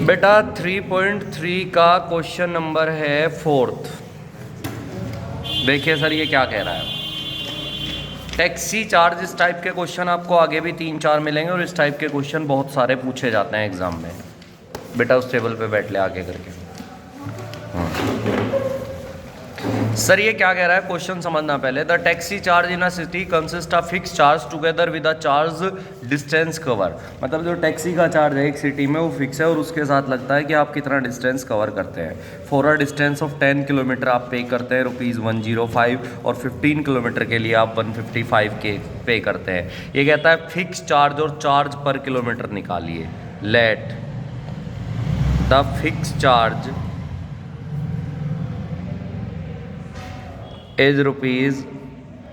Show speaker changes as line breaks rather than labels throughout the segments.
बेटा 3.3 का question number है 4th। देखिए सर ये क्या कह रहा है। टैक्सी चार्ज, इस टाइप के क्वेश्चन आपको आगे भी 3-4 मिलेंगे और इस टाइप के क्वेश्चन बहुत सारे पूछे जाते हैं एग्जाम में। बेटा उस टेबल पे बैठ ले आगे करके। सर ये क्या कह रहा है, क्वेश्चन समझना पहले। The taxi charge in a city consist of fix charge together with a charge distance cover. मतलब जो टैक्सी का चार्ज है एक सिटी में वो फिक्स है और उसके साथ लगता है कि आप कितना डिस्टेंस कवर करते हैं। For a distance of 10 kilometre आप पे करते हैं ₹105 और 15 किलोमीटर के लिए आप 155 के पे करते हैं। ये कहता है फिक्स चार्ज और चार्ज पर किलोमीटर निकालिए। Let the fix charge is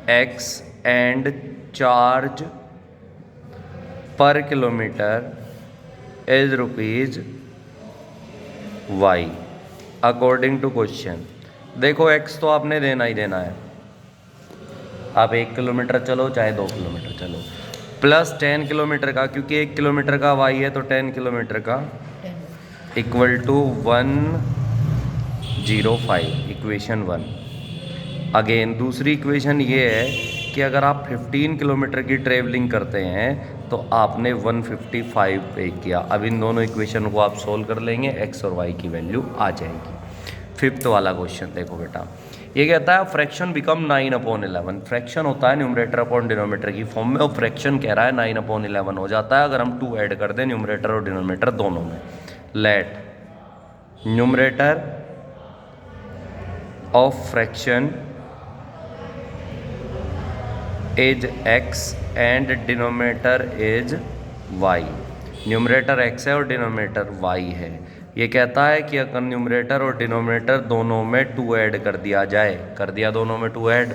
₹X and charge per kilometer is ₹Y according to question। देखो X तो आपने देना ही देना है, आप 1 किलोमीटर चलो चाहे 2 किलोमीटर चलो, प्लस 10 किलोमीटर का, क्योंकि 1 किलोमीटर का Y है तो 10 किलोमीटर का इक्वल टू 105, इक्वेशन 1। अगेन दूसरी इक्वेशन ये है कि अगर आप 15 किलोमीटर की ट्रेवलिंग करते हैं तो आपने 155 पे किया। अब इन दोनों इक्वेशन को आप सोल्व कर लेंगे, x और y की वैल्यू आ जाएगी। 5th वाला क्वेश्चन देखो बेटा, ये कहता है फ्रैक्शन बिकम 9/11। फ्रैक्शन होता है न्यूमरेटर अपॉन डिनोमिनेटर की फॉर्म में और फ्रैक्शन कह रहा है 9/11 हो जाता है अगर हम 2 ऐड कर दें न्यूमरेटर और डिनोमिनेटर दोनों में। Let numerator of fraction is x and denominator is y। Numerator x है और डिनोमिनेटर y है। ये कहता है कि अगर न्यूमरेटर और डिनोमिनेटर दोनों में 2 ऐड कर दिया जाए, कर दिया दोनों में 2 ऐड,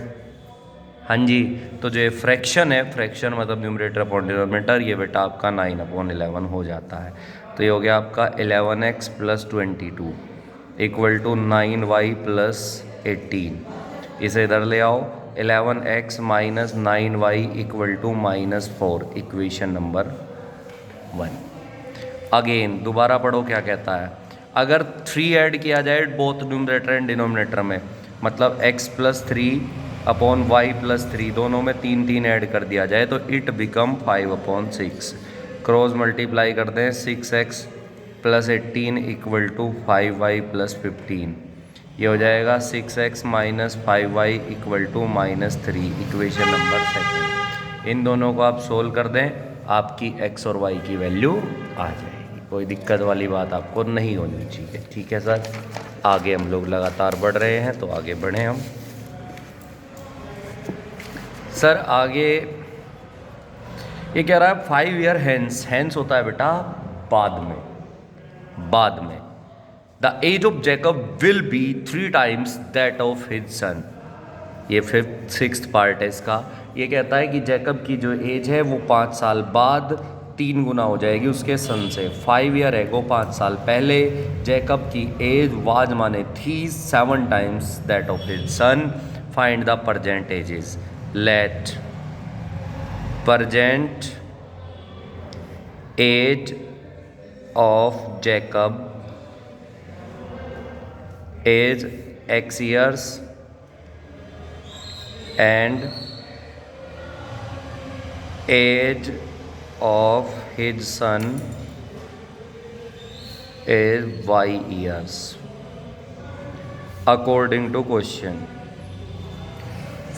हाँ जी, तो जो फ्रैक्शन है, फ्रैक्शन मतलब न्यूमरेटर अपॉन डिनोमिनेटर, ये बेटा आपका 9/11 हो जाता है। तो ये हो गया आपका 11x + 22 इक्वल टू 9y + 18। इसे इधर ले आओ, 11x - 9y equal to -4, equation number 1। Again दोबारा पढ़ो क्या कहता है। अगर 3 ऐड किया जाए बोथ न्यूमरेटर एंड डिनोमिनेटर में, मतलब x + 3 अपॉन y + 3 दोनों में 3 ऐड कर दिया जाए तो इट बिकम 5/6। क्रॉस मल्टीप्लाई कर दें, 6x + 18 इक्वल टू 5y + 15। ये हो जाएगा 6x - 5y equal to -3, equation number 2। इन दोनों को आप सोल्व कर दें, आपकी x और y की वैल्यू आ जाएगी। कोई दिक्कत वाली बात आपको नहीं होनी चाहिए, ठीक है सर। आगे हम लोग लगातार बढ़ रहे हैं तो आगे बढ़ें हम। सर आगे ये कह रहा है 5 ईयर हैंस, हैंस होता है बेटा बाद में, बाद में। The age of Jacob will be 3 times that of his son. ये 5th पार्ट है इसका। ये कहता है कि जैकब की जो एज है वो 5 साल बाद 3 गुना हो जाएगी उसके सन से। 5 ईयर एगो, 5 साल पहले जैकब की एज वाज माने थी 7 times that of his son. Find the present ages. Let present age of Jacob is x years and age of his son is y years according to question।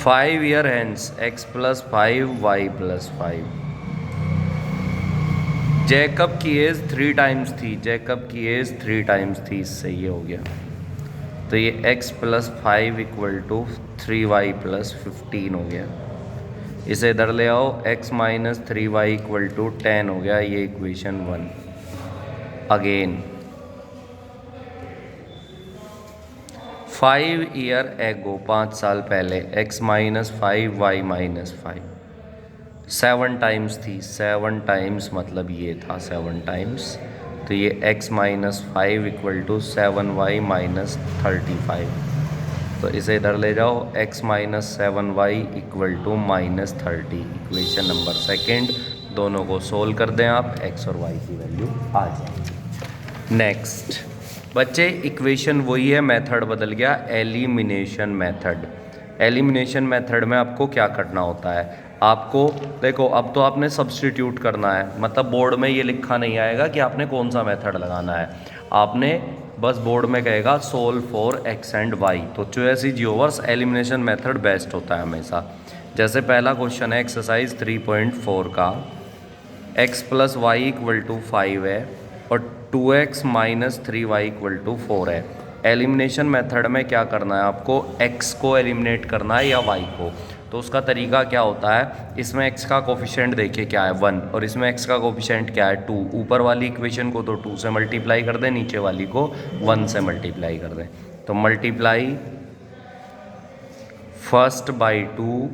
5 year hence x + 5 y + 5। Jacob की as 3 times थी, Jacob की as 3 times थी, इससे ये हो गया। तो ये x + 5 इक्वल टू 3y + 15 हो गया। इसे इधर ले आओ, x - 3y इक्वल टू 10 हो गया, ये इक्वेशन 1। अगेन 5 ईयर एगो, 5 साल पहले, x - 5 y - 5 7 times थी, 7 times मतलब ये था 7 times। तो ये x - 5 इक्वल टू 7y - 35। तो इसे इधर ले जाओ, x - 7y equal to -30, equation number 2। दोनों को सोल्व कर दें आप, x और y की वैल्यू आ जाएगी। नेक्स्ट बच्चे इक्वेशन वही है, मेथड बदल गया, एलिमिनेशन मेथड। एलिमिनेशन मेथड में आपको क्या करना होता है, आपको देखो अब तो आपने सब्स्टिट्यूट करना है, मतलब बोर्ड में ये लिखा नहीं आएगा कि आपने कौन सा मेथड लगाना है, आपने बस बोर्ड में कहेगा solve for X and Y. तो choice is yours, elimination method best होता है हमेशा। जैसे पहला क्वेश्चन है एक्सरसाइज 3.4 का, x plus Y equal to 5 है और 2x minus 3y equal to 4 है। एलिमिनेशन मेथड में क्या करना है आपको, x को एलिमिनेट करना है या y को। तो उसका तरीका क्या होता है, इसमें x का कोफिशिएंट देखिए क्या है 1 और इसमें x का कोफिशिएंट क्या है 2। ऊपर वाली इक्वेशन को तो 2 से मल्टीप्लाई कर दें, नीचे वाली को 1 से मल्टीप्लाई कर दें। तो multiply first by 2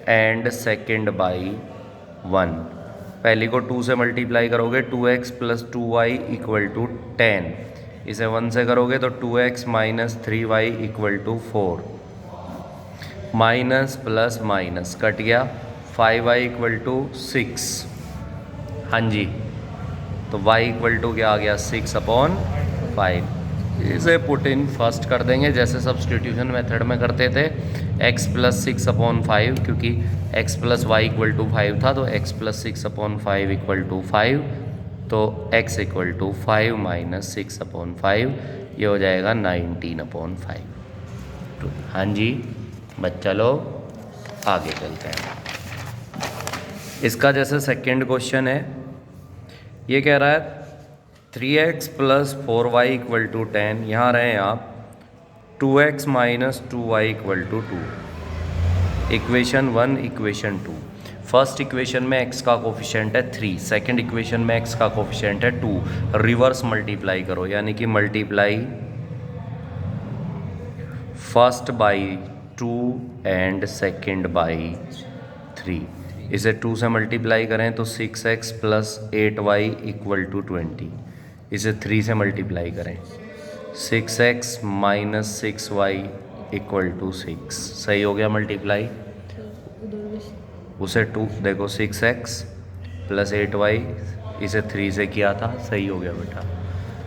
and second by 1। पहली को 2 से मल्टीप्लाई करोगे 2x plus 2y equal to 10, इसे 1 से करोगे तो 2x minus 3y equal to 4, minus plus minus cut गया, 5y इक्वल टू 6। हाँ जी, तो y इक्वल टू क्या आ गया 6/5। इसे पुट इन फर्स्ट कर देंगे जैसे सब्सटीट्यूशन मेथड में करते थे, x प्लस 6/5, क्योंकि x plus Y equal to 5 था तो x प्लस 6/5 इक्वल टू 5, तो x इक्वल टू 5 माइनस 6/5, ये हो जाएगा 19/5। तो हाँ जी बच्चा लोग आगे चलते हैं। इसका जैसे सेकेंड क्वेश्चन है, ये कह रहा है 3x plus 4y equal to 10, यहाँ रहे आप 2x minus 2y equal to 2, equation 1 equation 2। First equation में x का कोफिशिएंट है 3, सेकंड इक्वेशन में x का कोफिशिएंट है 2, रिवर्स मल्टीप्लाई करो, यानी कि multiply first by 2 and second by 3। इसे 2 से मल्टीप्लाई करें तो 6x plus 8y equal to 20, इसे 3 से मल्टीप्लाई करें 6x minus 6y equal to 6, सही हो गया मल्टीप्लाई। उसे 2 देखो 6x प्लस 8y, इसे 3 से किया था, सही हो गया बेटा।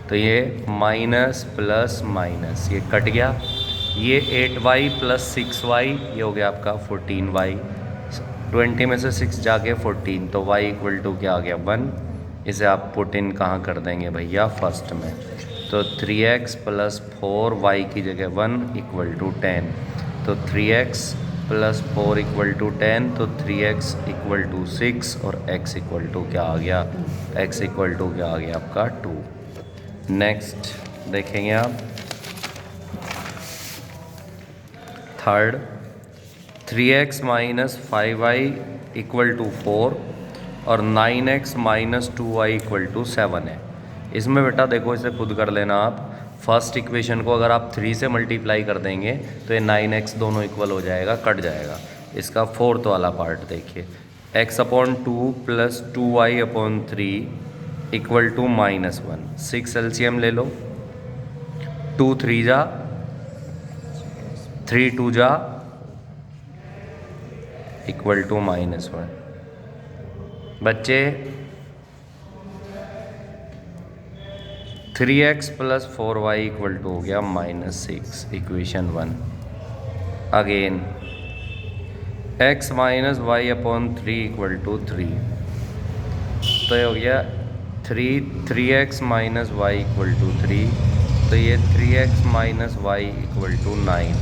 तो ये माइनस प्लस माइनस ये कट गया, ये 8y प्लस 6y ये हो गया आपका 14y, 20 में से 6 जाके 14, तो y इक्वल टू क्या आ गया 1। इसे आप पुट इन कहाँ कर देंगे भैया फर्स्ट में, तो 3x प्लस 4y की जगह 1 इक्वल टू 10, तो 3x प्लस 4 इक्वल टू 10, तो 3x इक्वल टू 6 और x इक्वल टू क्या आ गया, x इक्वल टू क्या आ गया आपका 2। नेक्स्ट देखेंगे आप third, 3x minus 5y equal to 4 और 9x minus 2y equal to 7 है। इसमें बेटा देखो इसे खुद कर लेना आप, फर्स्ट इक्वेशन को अगर आप 3 से मल्टीप्लाई कर देंगे तो ये 9x दोनों इक्वल हो जाएगा, कट जाएगा। इसका फोर्थ वाला पार्ट देखिए, x/2 plus 2y/3 equal to -1, 6 LCM ले लो, 2 3 जा 3 2 जा इक्वल टू -1। बच्चे 3x plus 4y equal to हो गया -6, equation 1। Again x minus y/3 equal to 3, तो ये हो गया 3x minus y equal to 3, तो ये 3x minus y equal to 9।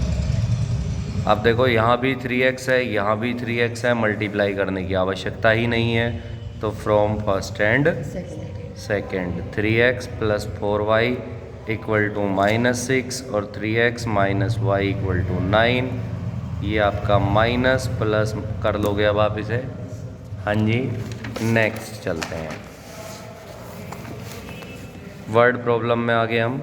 अब देखो यहाँ भी 3x है, यहाँ भी 3x है, मल्टीप्लाई करने की आवश्यकता ही नहीं है, तो from first and second 3x plus 4y equal to -6 और 3x minus y equal to 9, ये आपका माइनस प्लस कर लोगे अब आप इसे। हाँ जी नेक्स्ट चलते हैं, वर्ड प्रॉब्लम में आ गए हम।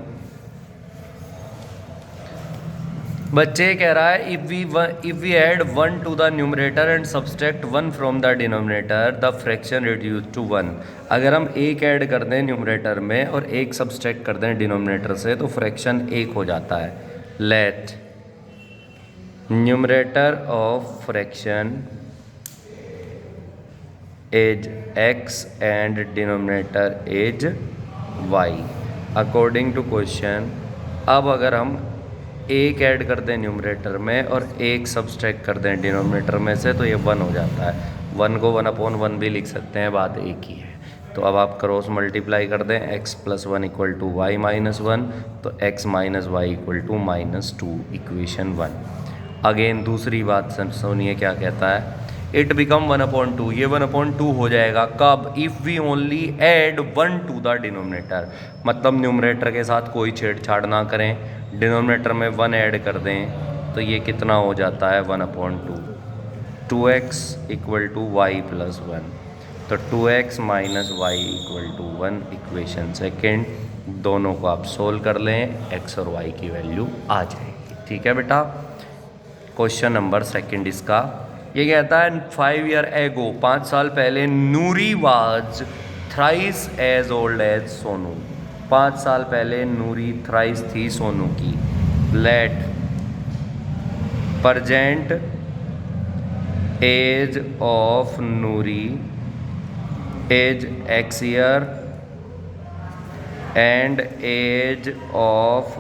बच्चे कह रहा है if we add 1 to the numerator and subtract 1 from the denominator the fraction reduce to 1। अगर हम एक ऐड कर दें न्यूमरेटर में और एक सब्सट्रैक्ट कर दें डिनोमिनेटर से तो फ्रैक्शन 1 हो जाता है। Let numerator of fraction is x and denominator is y। According to question, अब अगर हम एक ऐड कर दें न्यूमरेटर में और एक सब्सट्रैक्ट कर दें डिनोमिनेटर में से, तो ये 1 हो जाता है। 1 को 1/1 भी लिख सकते हैं, बात एक ही है। तो अब आप क्रॉस मल्टीप्लाई कर दें, x + 1 = y - 1, तो x - y = -2, इक्वेशन 1। अगेन दूसरी बात सुनिए क्या कहता है, इट बिकम 1/2, ये 1/2 हो जाएगा कब, if we only add 1 to the denominator, मतलब न्यूमरेटर के साथ कोई छेड़छाड़ ना करें, डिनोमिनेटर में 1 ऐड कर दें, तो ये कितना हो जाता है 1/2, 2x = y + 1, तो 2x - y = 1, इक्वेशन सेकेंड। दोनों को आप सोल्व कर लें, x और y की वैल्यू आ जाएगी। ठीक है बेटा। क्वेश्चन नंबर सेकंड इसका ये कहता है 5 ईयर एगो, 5 साल पहले, Noori was thrice as old as Sonu, 5 साल पहले नूरी थ्राइस थी सोनू की। Let present age of Noori as x year and age of,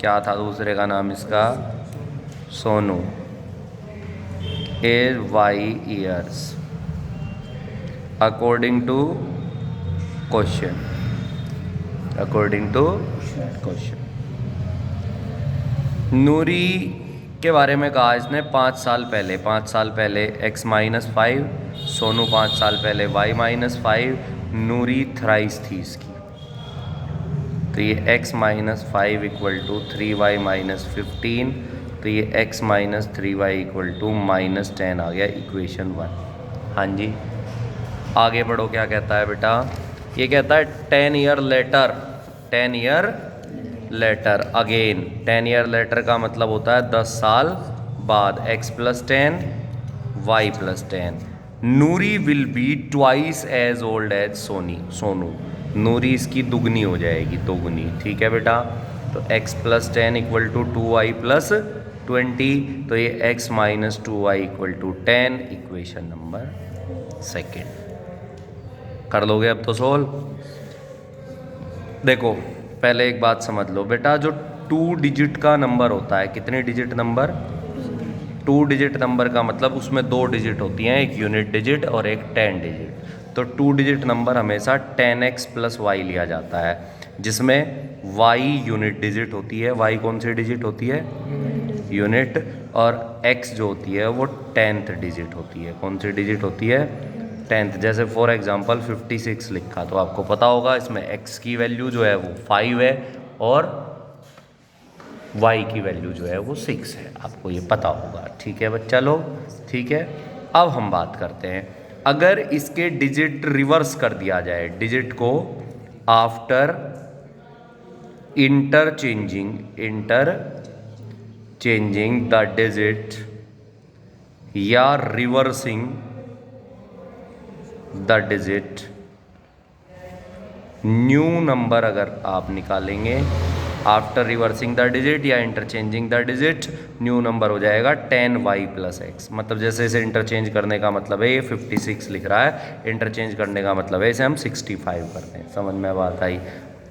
क्या था दूसरे का नाम इसका, Sonu, as y years according to question, according to question. Noori के बारे में कहा इसने 5 साल पहले, 5 साल पहले x - 5, सोनू 5 साल पहले y - 5, नूरी थ्राइस थी इसकी, तो ये x - 5 = 3y - 15, तो ये x - 3y = -10 आ गया, इक्वेशन 1। हाँ जी, आगे बढ़ो, क्या कहता है बेटा, ये कहता है 10 year later, 10 year later, again 10 year later का मतलब होता है 10 साल बाद, x + 10 y + 10, Noori will be twice as old as Sonu, Noori इसकी दुगनी हो जाएगी, दोगुनी। ठीक है बेटा। तो x + 10 = 2y + 20, तो ये x - 2y = 10, equation number second. कर लोगे अब तो सोल्व। देखो पहले एक बात समझ लो बेटा, जो 2 डिजिट का नंबर होता है, कितने डिजिट नंबर, 2 डिजिट नंबर का मतलब उसमें 2 डिजिट होती हैं, एक यूनिट डिजिट और एक 10 डिजिट। तो 2 डिजिट नंबर हमेशा 10x + y लिया जाता है, जिसमें y यूनिट डिजिट होती है, y कौन सी डिजिट होती है, यूनिट, और x जो होती है वो 10th डिजिट होती है। कौन सी डिजिट होती है, 10th। जैसे फॉर एग्जांपल 56 लिखा, तो आपको पता होगा इसमें x की वैल्यू जो है वो 5 है और y की वैल्यू जो है वो 6 है, आपको ये पता होगा। ठीक है बच्चा लोग, ठीक है। अब हम बात करते हैं, अगर इसके डिजिट रिवर्स कर दिया जाए, डिजिट को आफ्टर इंटरचेंजिंग द डिजिट या reversing the digit, new number अगर आप निकालेंगे आफ्टर रिवर्सिंग द डिजिट या interchanging the digit, new number हो जाएगा 10y + x। मतलब जैसे इसे इंटरचेंज करने का मतलब है, ये 56 लिख रहा है, इंटरचेंज करने का मतलब है इसे हम 65 करते हैं। समझ में बात आई,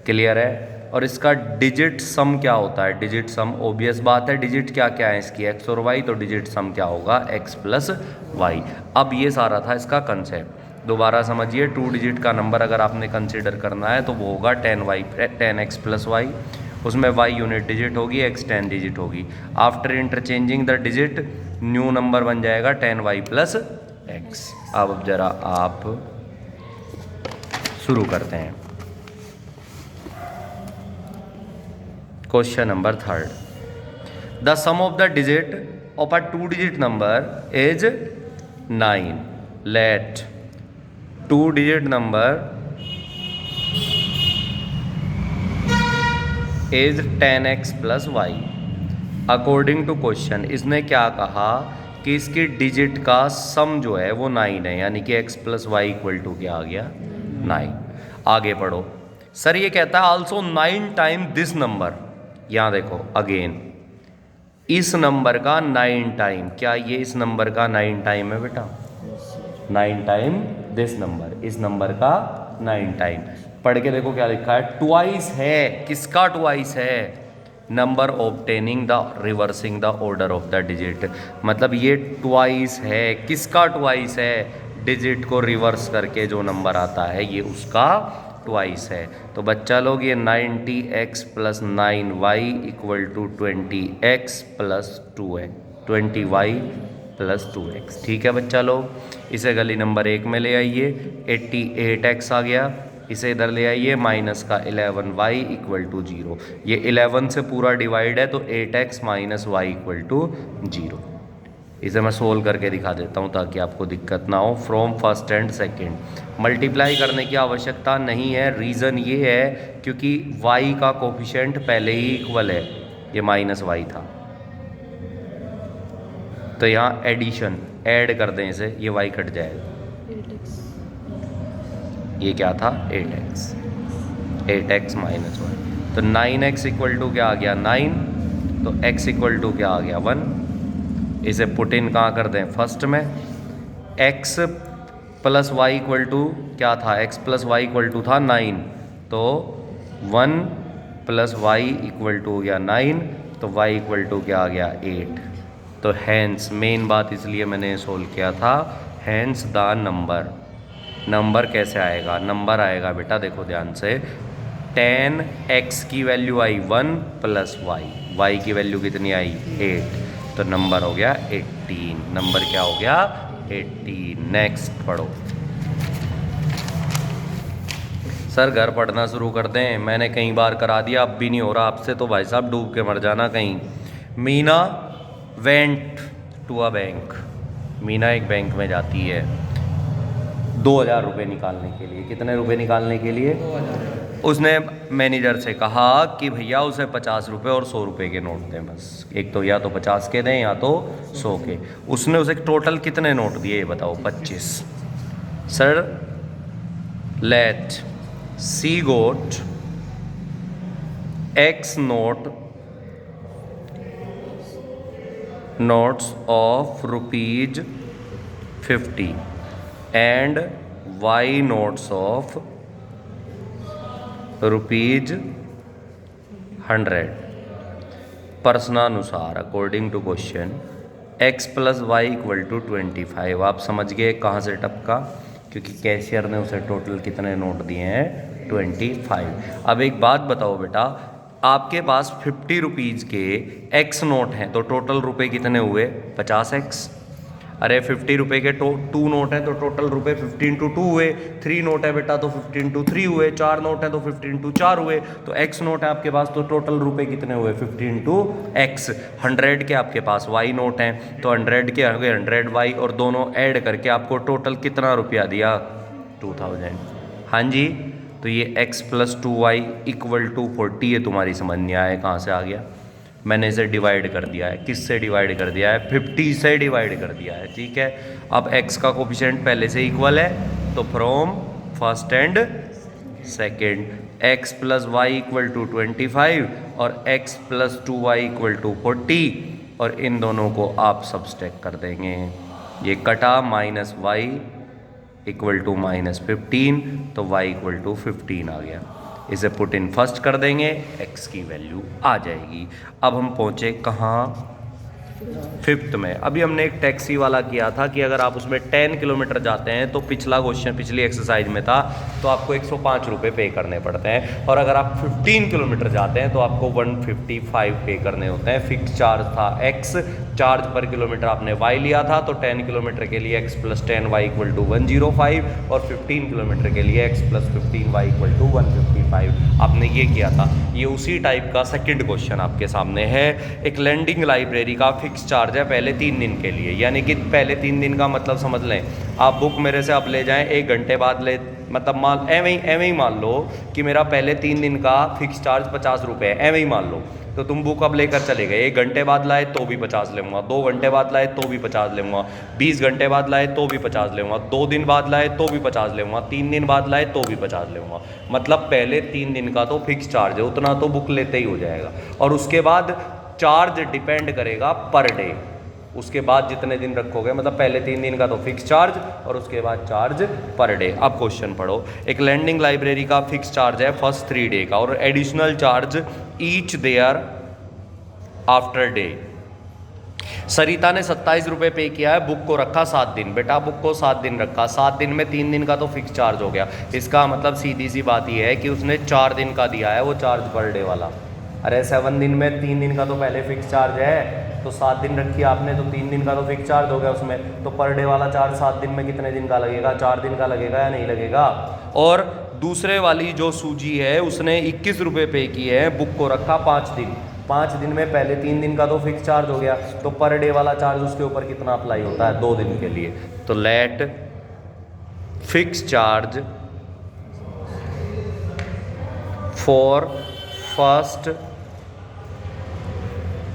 क्लियर है। और इसका डिजिट सम क्या होता है, डिजिट सम, ओबियस बात है, डिजिट क्या क्या है इसकी, x और y, तो डिजिट सम क्या होगा, x + y। अब ये सारा था इसका कंसेप्ट, दोबारा समझिए। 2 डिजिट का नंबर अगर आपने कंसिडर करना है तो वो होगा 10x + y, उसमें y यूनिट डिजिट होगी, x 10 डिजिट होगी। After interchanging the digit, new number बन जाएगा 10y + x। अब जरा आप शुरू करते हैं। Question number 3, the sum of the digit of a 2 digit number is 9। Let 2 digit number is 10x + y। According to question, इसने क्या कहा कि इसकी डिजिट का सम जो है वो 9 है, यानी कि x + y = क्या आ गया, 9। आगे पढ़ो। सर ये कहता है आल्सो 9 टाइम दिस नंबर, यहाँ देखो अगेन इस नंबर का 9 टाइम, क्या ये इस नंबर का 9 टाइम है बेटा, 9 टाइम दिस नंबर, इस नंबर का 9 टाइम। पढ़ के देखो क्या लिखा है, ट्वाइस है। किसका ट्वाइस है? Number obtaining the reversing the order of the digit. मतलब ये ट्वाइस है। किसका ट्वाइस है? डिजिट को रिवर्स करके जो नंबर आता है ये उसका ट्वाइस है। तो बच्चा लोग ये 90x plus 9y equal to 20x plus 2 है, 20y प्लस 2x। ठीक है बच्चा लोग, इसे गली नंबर 1 में ले आइए, 88x आ गया। इसे इधर ले आइए, माइनस का 11y इक्वल टू 0। ये 11 से पूरा डिवाइड है तो 8x minus y equal to 0। इसे मैं सोल्व करके दिखा देता हूँ ताकि आपको दिक्कत ना हो। From first and second multiply करने की आवश्यकता नहीं है। रीज़न ये है क्योंकि y का कोफिशिएंट पहले ही इक्वल है, ये माइनस वाई था, तो यहाँ एडिशन ऐड कर दें इसे, ये y कट जाएगा। ये क्या था? 8x, 8x minus Y. तो 9x इक्वल टू क्या आ गया? 9। तो x इक्वल टू क्या आ गया? 1। इसे पुट इन कहाँ कर दें? फर्स्ट में। x plus Y equal to क्या था? x plus Y equal to था 9, तो 1 प्लस वाई इक्वल टू हो गया 9, तो y इक्वल टू क्या आ गया? 8। तो हैंस, मेन बात इसलिए मैंने सोल्व किया था, हैंस द नंबर। नंबर कैसे आएगा? नंबर आएगा बेटा देखो ध्यान से, 10x की वैल्यू आई 1 प्लस y की वैल्यू कितनी आई? 8। तो नंबर हो गया 18। नंबर क्या हो गया? 18। नेक्स्ट पढ़ो। सर घर पढ़ना शुरू कर दें, मैंने कई बार करा दिया, अब भी नहीं हो रहा आपसे, तो भाई साहब डूब के मर जाना कहीं। Meena went to a bank. Meena एक बैंक में जाती है 2000 रुपये निकालने के लिए। कितने रुपए निकालने के लिए? 2000। उसने मैनेजर से कहा कि भैया उसे 50 रुपये और 100 रुपये के नोट दें बस, एक तो या तो 50 के दें या तो 100 के। उसने उसे टोटल कितने नोट दिए ये बताओ? 25। Sir let see got X notes of ₹50 and y notes of ₹100 प्रश्नानुसार according to question x plus Y equal to 25। आप समझ गए कहाँ से टपका? क्योंकि कैशियर ने उसे टोटल कितने नोट दिए हैं? 25। अब एक बात बताओ बेटा, आपके पास 50 रुपीज़ के x नोट हैं तो टोटल रुपए कितने हुए? 50x। अरे 50 रुपये के 2 नोट हैं तो टोटल रुपए 50 इंटू 2 हुए। 3 नोट है बेटा तो 50 इंटू 3 हुए। 4 नोट है तो 50 इंटू 4 हुए। तो x नोट है आपके पास तो टोटल रुपए कितने हुए? 50 इंटू एक्स। 100 के आपके पास y नोट हैं तो 100 के हो गए 100y, और दोनों ऐड करके आपको टोटल कितना रुपया दिया? 2000। हाँ जी, तो ये x plus 2y equal to 40 है। तुम्हारी समझ नहीं आया कहाँ से आ गया? मैंने इसे डिवाइड कर दिया है। किससे डिवाइड कर दिया है? 50 से डिवाइड कर दिया है। ठीक है, अब x का कोफिशिएंट पहले से इक्वल है तो from first and second x plus Y equal to 25 और x plus 2y equal to 40, और इन दोनों को आप सब्सट्रैक्ट कर देंगे। ये कटा, minus y equal to minus 15, तो y इक्वल टू 15 आ गया। इसे पुट इन फर्स्ट कर देंगे, x की वैल्यू आ जाएगी। अब हम पहुँचे कहाँ? 5th में। अभी हमने एक टैक्सी वाला किया था कि अगर आप उसमें 10 किलोमीटर जाते हैं तो पिछला क्वेश्चन पिछली एक्सरसाइज में था तो आपको 105 रुपये पे करने पड़ते हैं, और अगर आप 15 किलोमीटर जाते हैं तो आपको 155 पे करने होते हैं। फिक्स चार्ज था x, चार्ज पर किलोमीटर आपने y लिया था तो 10 किलोमीटर के लिए x plus 10y equal to 105, और 15 किलोमीटर के लिए x plus 15y equal to 155 आपने ये किया था। ये उसी टाइप का सेकंड क्वेश्चन आपके सामने है। एक लैंडिंग लाइब्रेरी का फिक्स चार्ज है पहले 3 दिन के लिए, यानी कि पहले 3 दिन का मतलब समझ लें, आप बुक मेरे से अब ले जाएं 1 घंटे बाद ले, मतलब एवं ही मान लो कि मेरा पहले 3 दिन का फिक्स चार्ज 50 रुपये है, एवं ही मान लो। तो तुम बुक अब लेकर चले गए, 1 घंटे बाद लाए तो भी 50 लूँगा, 2 घंटे बाद लाए तो भी 50 लूँगा, 20 घंटे बाद लाए तो भी 50 लूँगा, 2 दिन बाद लाए तो भी 50 लूँगा, 3 दिन बाद लाए तो भी 50 लूँगा। मतलब पहले 3 दिन का तो फिक्स चार्ज है, उतना तो बुक लेते ही हो जाएगा। और उसके बाद चार्ज डिपेंड करेगा पर डे, उसके बाद जितने दिन रखोगे, मतलब पहले 3 दिन का तो फिक्स चार्ज और उसके बाद चार्ज पर डे। अब क्वेश्चन पढ़ो। एक लैंडिंग लाइब्रेरी का फिक्स चार्ज है फर्स्ट 3 डे का और additional charge each thereafter day. Sarita ने 27 रुपये पे किया है, बुक को रखा 7 दिन। बेटा बुक को 7 दिन रखा, 7 दिन में 3 दिन का तो फिक्स चार्ज हो गया। इसका मतलब सीधी सी बात यह है कि उसने 4 दिन का दिया है वो चार्ज पर डे वाला। अरे 7 दिन में 3 दिन का तो पहले फिक्स चार्ज है, तो 7 दिन रखी आपने तो 3 दिन का तो फिक्स चार्ज हो गया उसमें। तो पर डे वाला चार्ज 7 दिन में कितने दिन का लगेगा? 4 दिन का लगेगा या नहीं लगेगा? और दूसरे वाली जो सूजी है उसने 21 रुपये पे किए हैं, बुक को रखा 5 दिन। 5 दिन में पहले 3 दिन का तो फिक्स चार्ज हो गया, तो पर डे वाला चार्ज उसके ऊपर कितना अप्लाई होता है? 2 दिन के लिए। तो let fix charge for first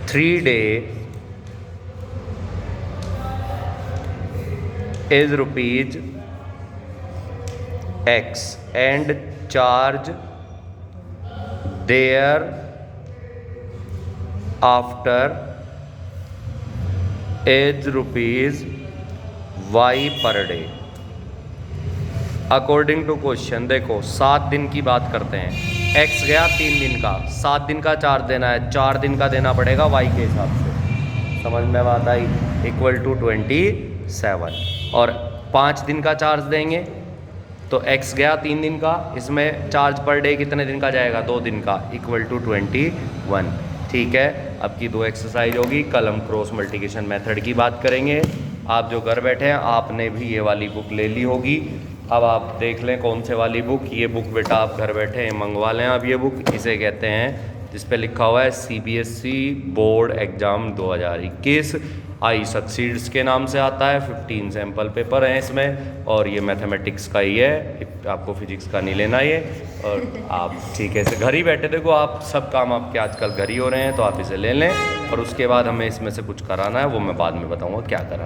3 day is rupees X and charge there after is rupees Y per day. According to question देखो 7 दिन की बात करते हैं, X गया 3 दिन का, 7 दिन का चार्ज देना है, 4 दिन का देना पड़ेगा Y के हिसाब से। समझ में बात आई? Equal to 27। और 5 दिन का चार्ज देंगे तो x गया 3 दिन का, इसमें चार्ज पर डे कितने दिन का जाएगा? 2 दिन का, इक्वल टू 21। ठीक है, अब की 2 एक्सरसाइज होगी। कल हम क्रॉस मल्टीप्लिकेशन मेथड की बात करेंगे। आप जो घर बैठे हैं आपने भी ये वाली बुक ले ली होगी। अब आप देख लें कौन से वाली बुक। ये बुक बेटा आप घर बैठे मंगवा लें। अब ये बुक इसे कहते हैं जिस पे लिखा हुआ है CBSE बोर्ड एग्ज़ाम 2021 आई सक्सीड्स के नाम से आता है। 15 सैम्पल पेपर हैं इसमें और ये मैथमेटिक्स का ही है, आपको फिजिक्स का नहीं लेना ये। और आप ठीक है से घर ही बैठे, देखो आप सब काम आपके आजकल घर ही हो रहे हैं, तो आप इसे ले लें। और उसके बाद हमें इसमें से कुछ कराना है, वो मैं बाद में बताऊँगा क्या कराना है।